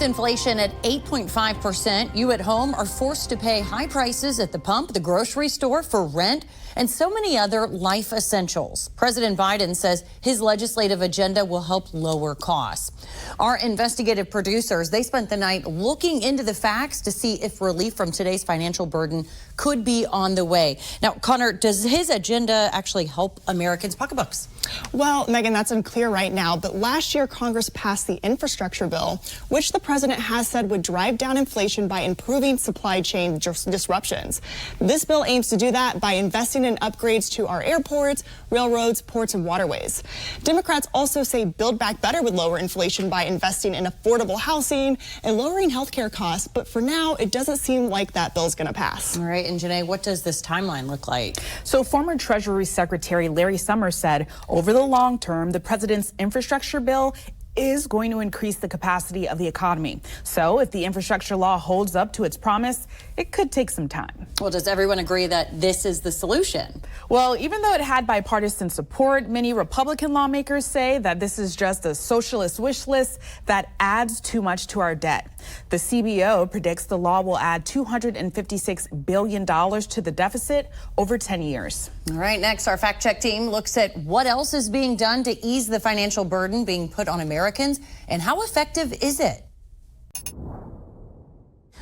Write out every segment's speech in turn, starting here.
inflation at 8.5%, you at home are forced to pay high prices at the pump, the grocery store, for rent, and so many other life essentials. President Biden says his legislative agenda will help lower costs. Our investigative producers, they spent the night looking into the facts to see if relief from today's financial burden could be on the way. Now, Connor, does his agenda actually help Americans' pocketbooks? Well, Megan, that's unclear right now, but last year Congress passed the infrastructure bill, which the president has said would drive down inflation by improving supply chain disruptions. This bill aims to do that by investing in upgrades to our airports, railroads, ports, and waterways. Democrats also say Build Back Better would lower inflation by investing in affordable housing and lowering health care costs, but for now, it doesn't seem like that bill's going to pass. All right, and Janae, what does this timeline look like? So former Treasury Secretary Larry Summers said over the long term, the president's infrastructure bill is going to increase the capacity of the economy. So if the infrastructure law holds up to its promise, it could take some time. Well, does everyone agree that this is the solution? Well, even though it had bipartisan support, many Republican lawmakers say that this is just a socialist wish list that adds too much to our debt. The CBO predicts the law will add $256 billion to the deficit over 10 years. All right, next, our fact check team looks at what else is being done to ease the financial burden being put on Americans and how effective is it?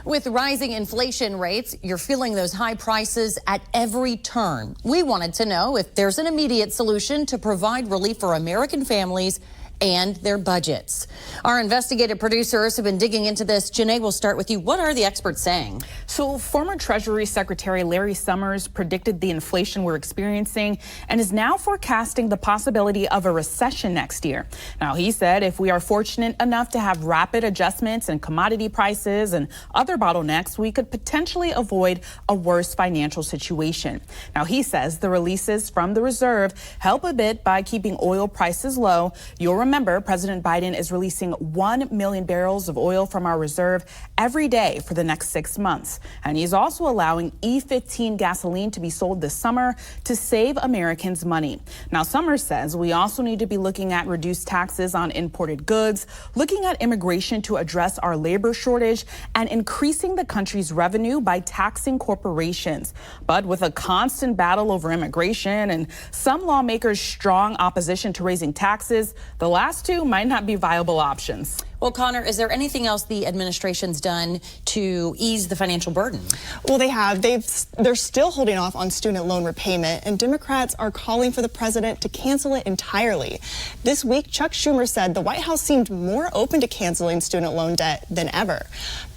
With rising inflation rates, you're feeling those high prices at every turn. We wanted to know if there's an immediate solution to provide relief for American families and their budgets. Our investigative producers have been digging into this. Janae, we'll start with you. What are the experts saying? So former Treasury Secretary Larry Summers predicted the inflation we're experiencing and is now forecasting the possibility of a recession next year. Now, he said if we are fortunate enough to have rapid adjustments in commodity prices and other bottlenecks, we could potentially avoid a worse financial situation. Now, he says the releases from the reserve help a bit by keeping oil prices low. You'll remember, President Biden is releasing 1 million barrels of oil from our reserve every day for the next 6 months. And he's also allowing E15 gasoline to be sold this summer to save Americans money. Now, Summers says we also need to be looking at reduced taxes on imported goods, looking at immigration to address our labor shortage, and increasing the country's revenue by taxing corporations. But with a constant battle over immigration and some lawmakers' strong opposition to raising taxes, the last two might not be viable options. Well, Connor, is there anything else the administration's done to ease the financial burden? Well, they have. They're still holding off on student loan repayment, and Democrats are calling for the president to cancel it entirely. This week, Chuck Schumer said the White House seemed more open to canceling student loan debt than ever.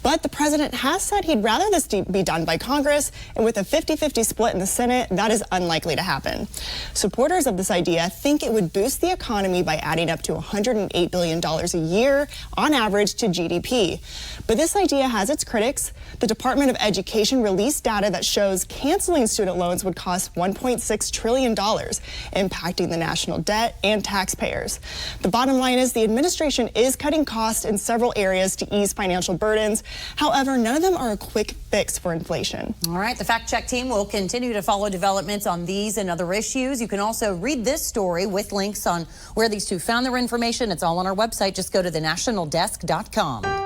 But the president has said he'd rather this be done by Congress, and with a 50-50 split in the Senate, that is unlikely to happen. Supporters of this idea think it would boost the economy by adding up to $108 billion a year on average to GDP. But this idea has its critics. The Department of Education released data that shows canceling student loans would cost $1.6 trillion, impacting the national debt and taxpayers. The bottom line is the administration is cutting costs in several areas to ease financial burdens. However, none of them are a quick fix for inflation. All right, the fact check team will continue to follow developments on these and other issues. You can also read this story with links on where these two found their information. It's all on our website. Just go to thenationaldesk.com.